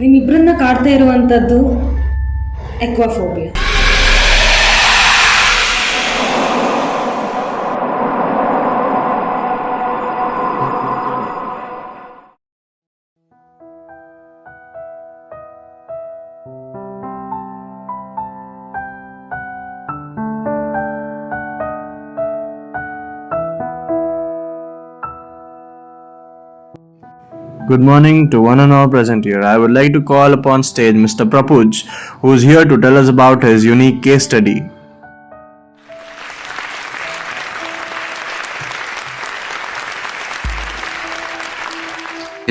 ನಿಮ್ಮಿಬ್ಬರನ್ನ ಕಾಡ್ತಾ ಇರುವಂಥದ್ದು ಎಕ್ವಾಫೋಬಿಯಾ. Good morning to one and all present here. I would like to call upon stage Mr. Prapuj, who is here to tell us about his unique case study.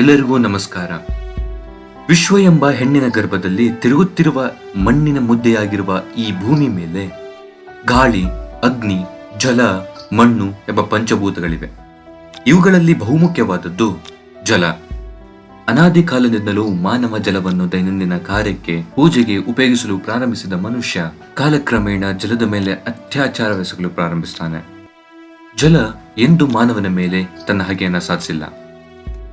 ಎಲ್ಲರಿಗೂ ನಮಸ್ಕಾರ. ವಿಶ್ವ ಎಂಬ ಹೆಣ್ಣಿನ ಗರ್ಭದಲ್ಲಿ ತಿರುಗುತ್ತಿರುವ ಮಣ್ಣಿನ ಮುದ್ದೆಯಾಗಿರುವ ಈ ಭೂಮಿ ಮೇಲೆ ಗಾಳಿ, ಅಗ್ನಿ, ಜಲ, ಮಣ್ಣು ಎಂಬ ಪಂಚಭೂತಗಳಿವೆ. ಇವುಗಳಲ್ಲಿ ಬಹುಮುಖ್ಯವಾದದ್ದು ಜಲ. ಅನಾದಿ ಕಾಲದಿಂದಲೂ ಮಾನವ ಜಲವನ್ನು ದೈನಂದಿನ ಕಾರ್ಯಕ್ಕೆ, ಪೂಜೆಗೆ ಉಪಯೋಗಿಸಲು ಪ್ರಾರಂಭಿಸಿದ ಮನುಷ್ಯ ಕಾಲಕ್ರಮೇಣ ಜಲದ ಮೇಲೆ ಅತ್ಯಾಚಾರವೆಸಗಲು ಪ್ರಾರಂಭಿಸುತ್ತಾನೆ. ಜಲ ಎಂದು ಮಾನವನ ಮೇಲೆ ತನ್ನ ಹಗೆಯನ್ನ ಸಾಧಿಸಿಲ್ಲ.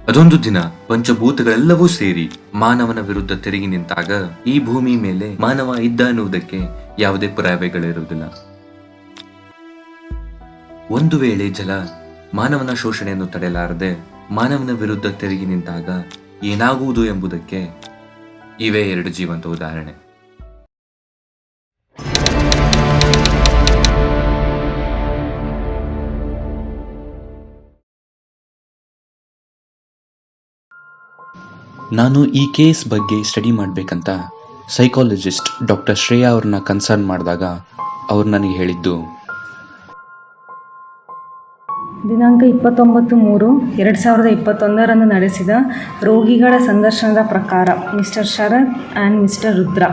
ಅದೊಂದು ದಿನ ಪಂಚಭೂತಗಳೆಲ್ಲವೂ ಸೇರಿ ಮಾನವನ ವಿರುದ್ಧ ತಿರುಗಿ ನಿಂತಾಗ ಈ ಭೂಮಿ ಮೇಲೆ ಮಾನವ ಇದ್ದ ಎನ್ನುವುದಕ್ಕೆ ಯಾವುದೇ ಪುರಾವೆಗಳಿರುವುದಿಲ್ಲ. ಒಂದು ವೇಳೆ ಜಲ ಮಾನವನ ಶೋಷಣೆಯನ್ನು ತಡೆಯಲಾರದೆ ಮಾನವನ ವಿರುದ್ಧ ತಿರುಗಿ ನಿಂತಾಗ ಏನಾಗುವುದು ಎಂಬುದಕ್ಕೆ ಇವೇ ಎರಡು ಜೀವಂತ ಉದಾಹರಣೆ. ನಾನು ಈ ಕೇಸ್ ಬಗ್ಗೆ ಸ್ಟಡಿ ಮಾಡಬೇಕಂತ ಸೈಕಾಲಜಿಸ್ಟ್ ಡಾಕ್ಟರ್ ಶ್ರೇಯಾ ಅವ್ರನ್ನ ಕನ್ಸರ್ನ್ ಮಾಡಿದಾಗ ಅವ್ರು ನನಗೆ ಹೇಳಿದ್ದು, ದಿನಾಂಕ 29/3/2021 ನಡೆಸಿದ ರೋಗಿಗಳ ಸಂದರ್ಶನದ ಪ್ರಕಾರ mister Sharath and mister Rudra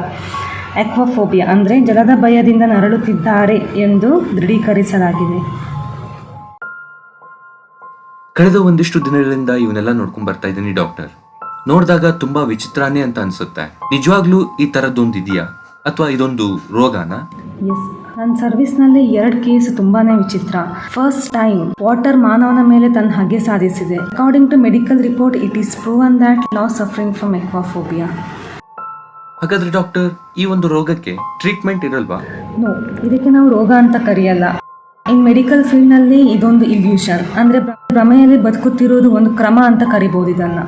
aquaphobia ಅಂದರೆ ಜಲದ ಭಯದಿಂದ ನರಳುತ್ತಿದ್ದಾರೆ ಎಂದು ದೃಢೀಕರಿಸಲಾಗಿದೆ. ಕಳೆದ ಒಂದಿಷ್ಟು ದಿನಗಳಿಂದ ಇವನ್ನೆಲ್ಲ ನೋಡ್ಕೊಂಡ್ ಬರ್ತಾ ಇದ್ದೀನಿ ಡಾಕ್ಟರ್. ನೋಡಿದಾಗ ತುಂಬಾ ವಿಚಿತ್ರನೇ ಅಂತ ಅನ್ಸುತ್ತೆ. ನಿಜವಾಗ್ಲೂ ಈ ತರದ್ದೊಂದು ಇದೆಯಾ ಅಥವಾ ಇದೊಂದು ರೋಗನಾ? ಎಸ್, ನನ್ನ ಸರ್ವಿಸ್ನಲ್ಲಿ 2 ಕೇಸ್ ತುಂಬಾನೇ ವಿಚಿತ್ರ. ಫಸ್ಟ್ ಟೈಮ್ ವಾಟರ್ ಮಾನವನ ಮೇಲೆ ತನ್ನ ಹಗೆ ಸಾಧಿಸಿದೆ. According to medical report it is proven that not suffering from aquaphobia. ಹಾಗಾದ್ರೆ ಡಾಕ್ಟರ್, ಈ ಒಂದು ರೋಗಕ್ಕೆ ಟ್ರೀಟ್ಮೆಂಟ್ ಇರಲ್ವಾ? ನೋ, ಇದಕ್ಕೆ ನಾವು ರೋಗ ಅಂತ ಕರೆಯಲ್ಲ. ಇನ್ ಮೆಡಿಕಲ್ ಫೀಲ್ಡ್ನಲ್ಲಿ ಇದೊಂದು ಇಲ್ಯೂಷನ್, ಅಂದರೆ ಭ್ರಮೆಯಲ್ಲಿ ಬದುಕುತ್ತಿರುವುದು ಒಂದು ಕ್ರಮ ಅಂತ ಕರಿಬಹುದು ಇದನ್ನ.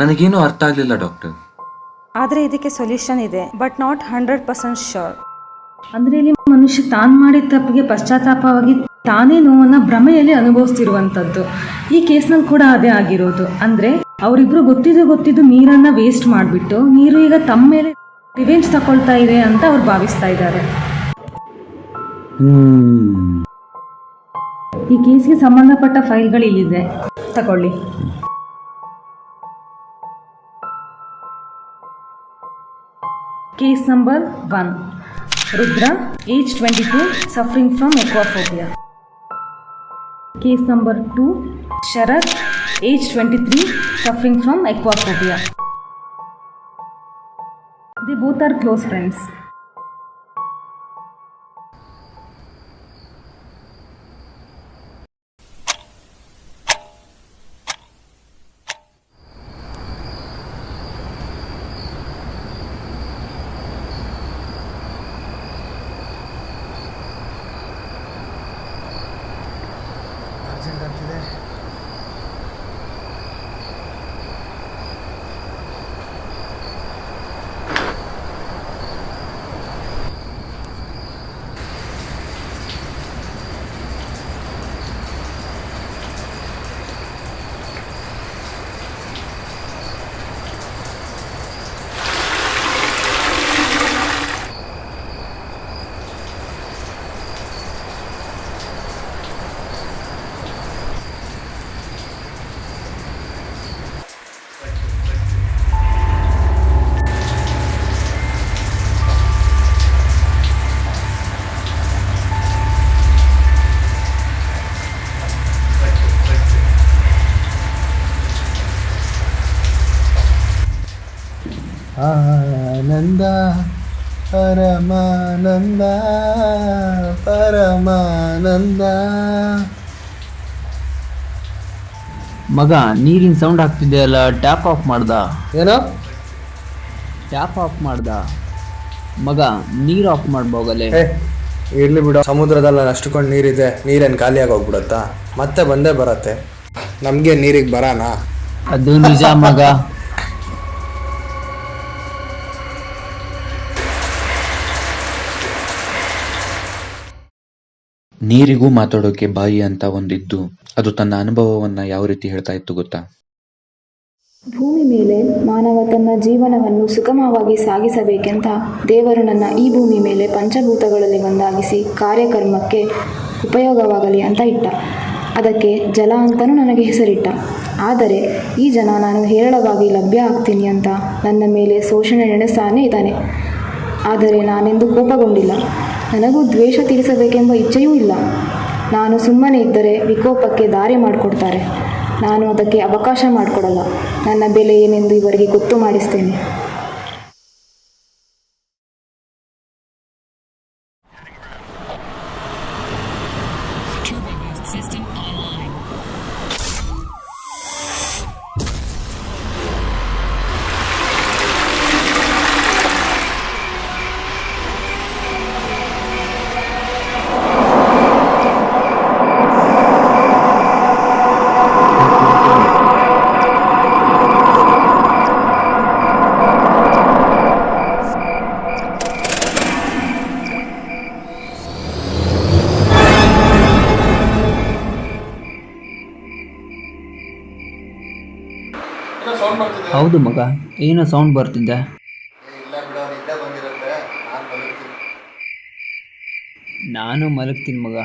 ನನಗೇನು ಅರ್ಥ ಆಗ್ಲಿಲ್ಲ ಡಾಕ್ಟರ್. ಆದರೆ ಇದಕ್ಕೆ ಸೊಲ್ಯೂಷನ್ ಇದೆ, ಬಟ್ ನಾಟ್ 100% ಶೋರ್. ಅಂದರೆ ಇಲ್ಲಿ ಮನುಷ್ಯ ತಾನು ಮಾಡಿದ ತಪ್ಪಿಗೆ ಪಶ್ಚಾತ್ತಾಪವಾಗಿ ತಾನೇ ನೋವನ್ನು ಭ್ರಮೆಯಲ್ಲಿ ಅನುಭವಿಸ್ತಿರುವಂಥದ್ದು. ಈ ಕೇಸ್ನಲ್ಲಿ ಕೂಡ ಅದೇ ಆಗಿರೋದು. ಅಂದರೆ ಅವರಿಬ್ರು ಗೊತ್ತಿದ್ದು ನೀರನ್ನು ವೇಸ್ಟ್ ಮಾಡಿಬಿಟ್ಟು ನೀರು ಈಗ ತಮ್ಮ ಮೇಲೆ ರಿವೆಂಜ್ ತಗೊಳ್ತಾ ಇದೆ ಅಂತ ಅವ್ರು ಭಾವಿಸ್ತಾ ಇದ್ದಾರೆ. ಈ ಕೇಸ್ಗೆ ಸಂಬಂಧಪಟ್ಟ ಫೈಲ್ಗಳು ಇಲ್ಲಿದೆ, ತಗೊಳ್ಳಿ. Case number 1, Rudra, age 22, suffering from aquaphobia. Case number 2, Sharath, age 23, suffering from aquaphobia. They both are close friends. ಆನಂದ ಪರಮಾನಂದ ಪರಮಾನಂದ. ಮಗ, ನೀರಿನ ಸೌಂಡ್ ಆಗ್ತಿದೆ ಅಲ್ಲ, ಟ್ಯಾಪ್ ಆಫ್ ಮಾಡ್ದ? ಏನೋ ಟ್ಯಾಪ್ ಆಫ್ ಮಾಡ್ದ ಮಗ, ನೀರು ಆಫ್ ಮಾಡ್ಬೋಗಲೆ. ಇರ್ಲಿ ಬಿಡು, ಸಮುದ್ರದಲ್ಲಿ ಅಷ್ಟುಕೊಂಡು ನೀರಿದೆ, ನೀರೇನು ಖಾಲಿಯಾಗಿ ಹೋಗ್ಬಿಡತ್ತಾ? ಮತ್ತೆ ಬಂದೇ ಬರತ್ತೆ. ನಮಗೆ ನೀರಿಗೆ ಬರಾನ? ಅದು ನಿಜ ಮಗ. ನೀರಿಗೂ ಮಾತಾಡೋಕೆ ಬಾಯಿ ಅಂತ ಒಂದಿದ್ದು ಅದು ತನ್ನ ಅನುಭವವನ್ನ ಯಾವ ರೀತಿ ಹೇಳ್ತಾ ಇತ್ತು ಗೊತ್ತಾ? ಭೂಮಿ ಮೇಲೆ ಮಾನವ ತನ್ನ ಜೀವನವನ್ನು ಸುಗಮವಾಗಿ ಸಾಗಿಸಬೇಕೆಂತ ದೇವರು ನನ್ನ ಈ ಭೂಮಿ ಮೇಲೆ ಪಂಚಭೂತಗಳಲ್ಲಿ ಒಂದಾಗಿಸಿ ಕಾರ್ಯಕರ್ಮಕ್ಕೆ ಉಪಯೋಗವಾಗಲಿ ಅಂತ ಇಟ್ಟ. ಅದಕ್ಕೆ ಜಲ ಅಂತಲೂ ನನಗೆ ಹೆಸರಿಟ್ಟ. ಆದರೆ ಈ ಜನ ನಾನು ಹೇರಳವಾಗಿ ಲಭ್ಯ ಆಗ್ತೀನಿ ಅಂತ ನನ್ನ ಮೇಲೆ ಶೋಷಣೆ ನಡೆಸ್ತಾನೇ ಇದ್ದಾನೆ. ಆದರೆ ನಾನೆಂದು ಕೋಪಗೊಂಡಿಲ್ಲ. ನನಗೂ ದ್ವೇಷ ತೀರಿಸಬೇಕೆಂಬ ಇಚ್ಛೆಯೂ ಇಲ್ಲ. ನಾನು ಸುಮ್ಮನೆ ಇದ್ದರೆ ವಿಕೋಪಕ್ಕೆ ದಾರಿ ಮಾಡಿಕೊಡ್ತಾರೆ. ನಾನು ಅದಕ್ಕೆ ಅವಕಾಶ ಮಾಡಿಕೊಡಲ್ಲ. ನನ್ನ ಬೆಲೆ ಏನೆಂದು ಇವರಿಗೆ ಗೊತ್ತು ಮಾಡಿಸ್ತೇನೆ. ಹೌದು ಮಗ, ಏನೋ ಸೌಂಡ್ ಬರ್ತಿದ್ದೆ. ನಾನು ಮಲಗ್ತೀನಿ ಮಗ.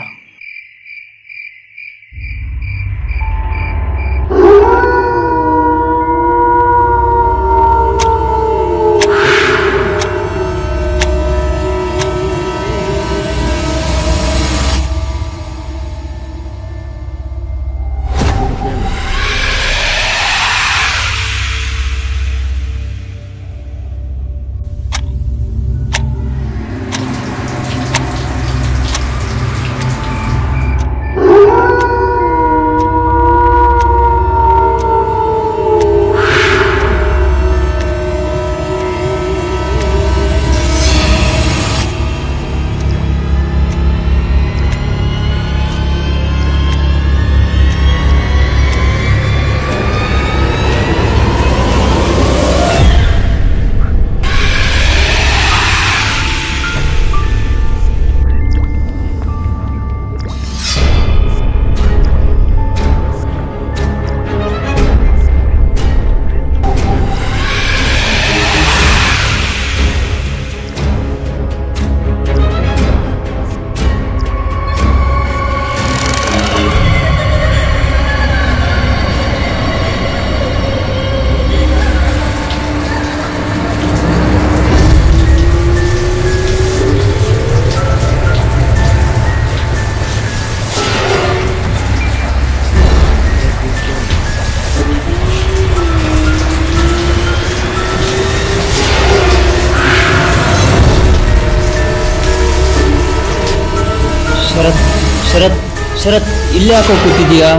ಶರತ್, ಇಲ್ಲೇ ಯಾಕೋ ಕೂತಿದೀಯಾ?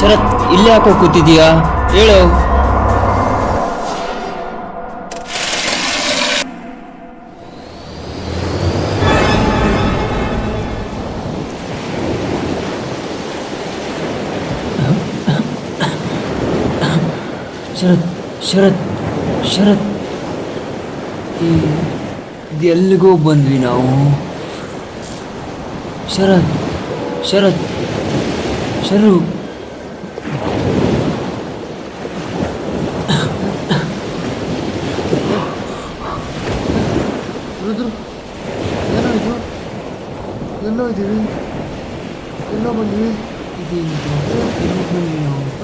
ಶರತ್, ಇಲ್ಲೇ ಯಾಕೋ ಕೂತಿದೀಯಾ? ಹೇಳು. ಶರತ್, ಎಲ್ಲಿಗೋ ಬಂದ್ವಿ ನಾವು. ಶರತ್ ಶರು ರುದ್ರು, ಏನಾಯಿತು? ಎಲ್ಲೋ ಇದ್ದೀವಿ, ಎಲ್ಲೋ ಬಂದ್ವಿ.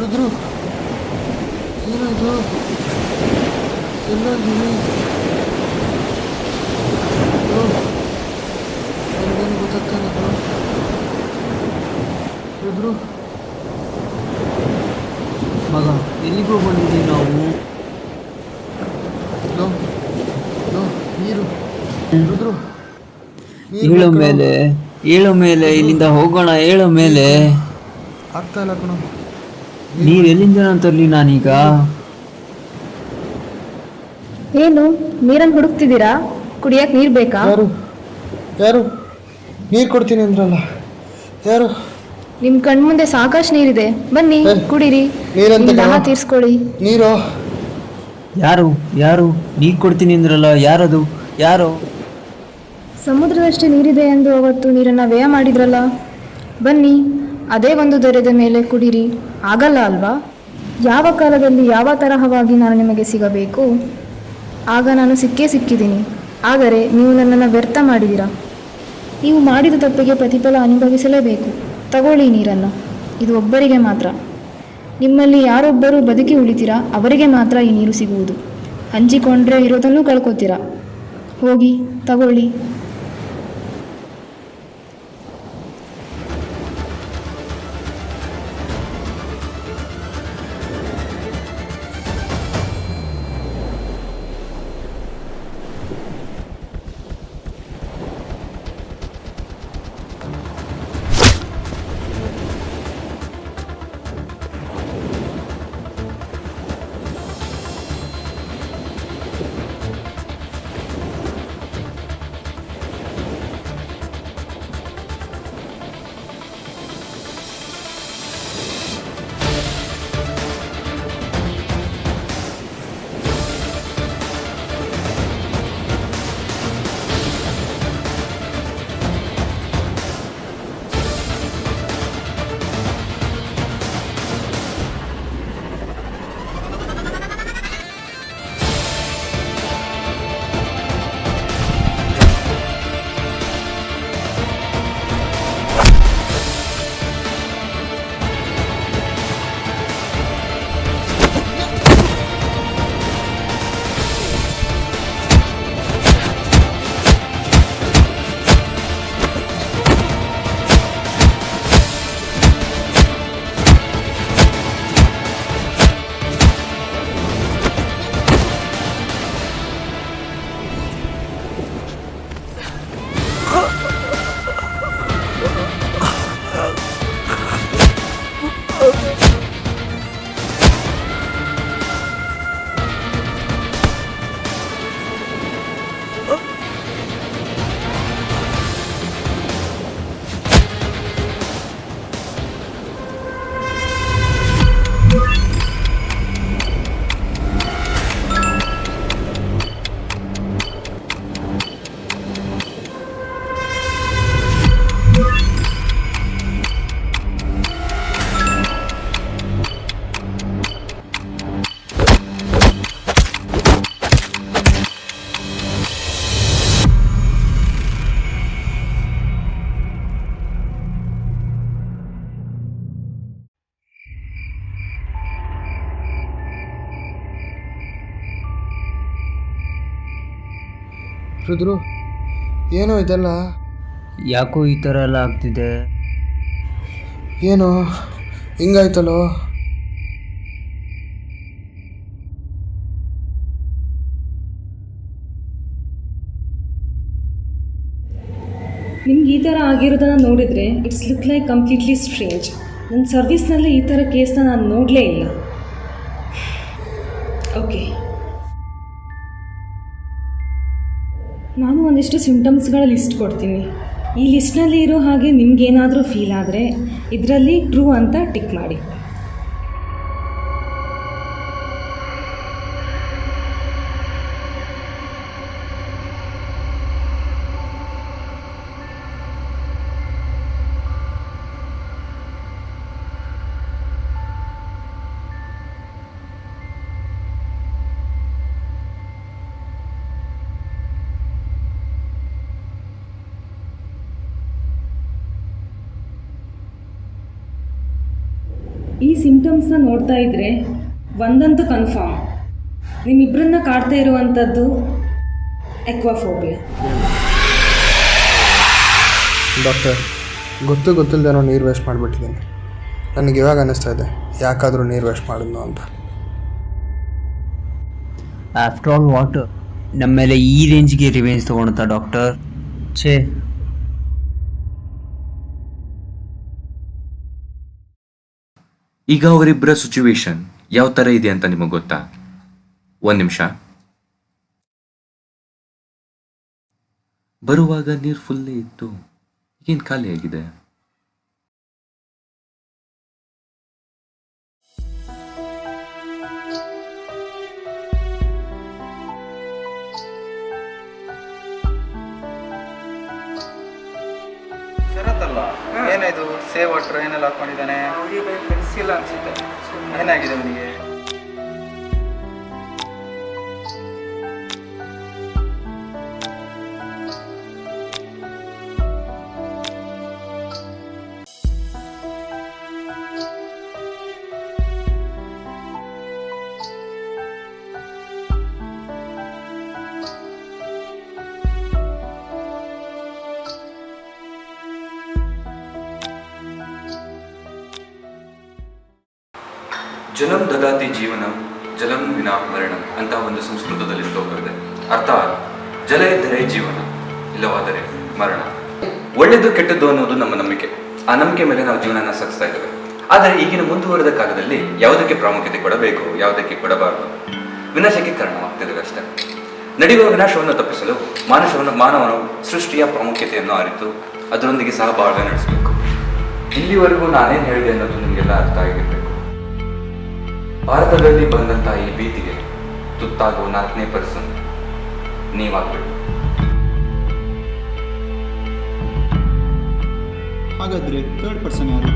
ರುದ್ರು, ಏನಾಯ್ತು? ಎಲ್ಲೋಗಿದ್ದೀನಿ? ನನಗೇನು ಗೊತ್ತಾಗ್ತಾನೆ ರುದ್ರು. ಮಗ ಎಲ್ಲಿಗೂ ಬಂದಿದ್ದೀವಿ ನಾವು. ನೀರು ರುದ್ರು, ಏಳೋ ಮೇಲೆ ಇಲ್ಲಿಂದ ಹೋಗೋಣ. ಏಳೋ ಮೇಲೆ ಆಗ್ತಾ ಇಲ್ಲ ಕಣೋ. ನೀರು ಎಲ್ಲಿಂದ ತರಲಿ ನಾನೀಗ? ಏನು ನೀರನ್ನು ಹುಡುಕ್ತಿದ್ದೀರಾ? ಕುಡಿಯಕ್ಕೆ ನೀರು ಬೇಕಾ? ಯಾರು ನೀರು ಕೊಡ್ತೀನಿ ಅಂದ್ರಲ್ಲ, ಯಾರು? ನಿಮ್ಮ ಕಣ್ಮುಂದೆ ಸಾಕಷ್ಟು ನೀರಿದೆ, ಬನ್ನಿ ಕುಡೀರಿ, ನೀರಂತೆ ನಿಮ್ಮ ದಾಹ ಕಣೋ. ತೀರಿಸ್ಕೊಳ್ಳಿ. ನೀರು ಯಾರು ನೀರು ಕೊಡ್ತೀನಿ ಅಂದ್ರಲ್ಲ, ಯಾರದು? ಯಾರು? ಸಮುದ್ರದಷ್ಟೇ ನೀರಿದೆ ಎಂದು ಅವತ್ತು ನೀರನ್ನು ವ್ಯಯ ಮಾಡಿದ್ರಲ್ಲ, ಬನ್ನಿ ಅದೇ ಒಂದು ದೊರೆದ ಮೇಲೆ ಕುಡೀರಿ. ಆಗಲ್ಲ ಅಲ್ವಾ? ಯಾವ ಕಾಲದಲ್ಲಿ ಯಾವ ತರಹವಾಗಿ ನಾನು ನಿಮಗೆ ಸಿಗಬೇಕು, ಆಗ ನಾನು ಸಿಕ್ಕಿದ್ದೀನಿ. ಆದರೆ ನೀವು ನನ್ನನ್ನು ವ್ಯರ್ಥ ಮಾಡಿದ್ದೀರಾ. ನೀವು ಮಾಡಿದ ತಪ್ಪಿಗೆ ಪ್ರತಿಫಲ ಅನುಭವಿಸಲೇಬೇಕು. ತಗೊಳ್ಳಿ ನೀರನ್ನು, ಇದು ಒಬ್ಬರಿಗೆ ಮಾತ್ರ. ನಿಮ್ಮಲ್ಲಿ ಯಾರೊಬ್ಬರು ಬದುಕಿ ಉಳಿತೀರಾ ಅವರಿಗೆ ಮಾತ್ರ ಈ ನೀರು ಸಿಗುವುದು. ಹಂಚಿಕೊಂಡ್ರೆ ಇರೋದನ್ನು ಕಳ್ಕೊತೀರಾ. ಹೋಗಿ ತಗೊಳ್ಳಿ. ರುದ್ರು, ಏನೋ ಇದೆಲ್ಲ? ಯಾಕೋ ಈ ಥರ ಎಲ್ಲ ಆಗ್ತಿದೆ? ಏನೋ ಹಿಂಗಾಯ್ತಲ್ಲೋ? ನಿಮ್ಗೆ ಈ ಥರ ಆಗಿರೋದನ್ನು ನೋಡಿದರೆ it's look like completely strange. ನನ್ನ ಸರ್ವಿಸ್ನಲ್ಲಿ ಈ ಥರ ಕೇಸ್ನ ನಾನು ನೋಡಲೇ ಇಲ್ಲ. ಓಕೆ, ನಾನು ಒಂದಿಷ್ಟು ಸಿಂಟಮ್ಸ್ಗಳ ಲಿಸ್ಟ್ ಕೊಡ್ತೀನಿ. ಈ ಲಿಸ್ಟ್ನಲ್ಲಿ ಇರೋ ಹಾಗೆ ನಿಮ್ಗೇನಾದರೂ ಫೀಲ್ ಆದರೆ ಇದರಲ್ಲಿ ಟ್ರೂ ಅಂತ ಟಿಕ್ ಮಾಡಿ. ಈ ಸಿಂಟಮ್ಸ್ನ ನೋಡ್ತಾ ಇದ್ದರೆ ಒಂದಂತೂ ಕನ್ಫರ್ಮ್, ನಿಮ್ಮಿಬ್ಬರನ್ನ ಕಾಡ್ತಾ ಇರುವಂಥದ್ದು ಎಕ್ವಾಫೋಬಿಯಾ. ಡಾಕ್ಟರ್, ಗೊತ್ತಿಲ್ಲದೇನೋ ನೀರು ವೇಸ್ಟ್ ಮಾಡಿಬಿಟ್ಟಿದ್ದೀನಿ. ನನಗೆ ಇವಾಗ ಅನ್ನಿಸ್ತಾ ಇದೆ ಯಾಕಾದರೂ ನೀರು ವೇಸ್ಟ್ ಮಾಡಿದ್ನು ಅಂತ. ಆಫ್ಟರ್ ಆಲ್ ವಾಟರ್ ನಮ್ಮ ಮೇಲೆ ಈ ರೇಂಜ್ಗೆ ರಿವೆಂಜ್ ತೊಗೊಳ್ತಾ ಡಾಕ್ಟರ್. ಛೇ, ಈಗ ಅವರಿಬ್ಬರ ಸಿಚುವೇಶನ್ ಯಾವ ತರ ಇದೆ ಅಂತ ನಿಮಗೆ ಗೊತ್ತಾ? ಒಂದ್ ನಿಮಿಷ. ಬರುವಾಗ ನೀರು ಫುಲ್ಲೇ ಇತ್ತು, ಏನ್ ಖಾಲಿ ಆಗಿದೆ? ಶರತ್ತಲ್ಲ, ಏನಾಯ್ತು? ಸೇವ್ ವಾಟರ್ ಏನೆಲ್ಲ ಹಾಕೊಂಡಿದ್ದಾನೆ? ಪೆನ್ಸಿಲ್ ಅನ್ಸುತ್ತೆ. ಏನಾಗಿದೆ ಅವನಿಗೆ? ಜಲಂ ದದಾತಿ ಜೀವನಂ ಜಲಂ ವಿನಾ ಮರಣಂ ಅಂತ ಒಂದು ಸಂಸ್ಕೃತದಲ್ಲಿ ಶ್ಲೋಕ ಇದೆ. ಅರ್ಥಾತ್ ಜಲ ಇದ್ದರೆ ಜೀವನ, ಇಲ್ಲವಾದರೆ ಮರಣ. ಒಳ್ಳೆಯದು ಕೆಟ್ಟದ್ದು ಅನ್ನೋದು ನಮ್ಮ ನಂಬಿಕೆ. ಆ ನಂಬಿಕೆ ಮೇಲೆ ನಾವು ಜೀವನನ ಸಾಗಿಸ್ತಾ ಇದ್ದೇವೆ. ಆದರೆ ಈಗಿನ ಮುಂದುವರೆದ ಕಾಲದಲ್ಲಿ ಯಾವುದಕ್ಕೆ ಪ್ರಾಮುಖ್ಯತೆ ಕೊಡಬೇಕು, ಯಾವುದಕ್ಕೆ ಕೊಡಬಾರದು, ವಿನಾಶಕ್ಕೆ ಕಾರಣವಾಗ್ತಿದೆ ಅಷ್ಟೇ. ನಡೆಯುವ ವಿನಾಶವನ್ನು ತಪ್ಪಿಸಲು ಮಾನವನು ಸೃಷ್ಟಿಯ ಪ್ರಾಮುಖ್ಯತೆಯನ್ನು ಅರಿತು ಅದರೊಂದಿಗೆ ಸಹಬಾಳ್ವೆ ನಡೆಸಬೇಕು. ಇಲ್ಲಿವರೆಗೂ ನಾನೇನು ಹೇಳಿದೆ ಅನ್ನೋದು ನಿಮಗೆಲ್ಲ ಅರ್ಥ ಆಗಿರಬೇಕು. ಭಾರತದಲ್ಲಿ ಬಂದಂತಹ ಈ ಭೀತಿಗೆ ತುತ್ತಾಗುವ 4ನೇ ಪರ್ಸನ್ ನೀವಾಗಬೇಕು. ಹಾಗಾದ್ರೆ 3rd ಪರ್ಸನ್ ಯಾರು?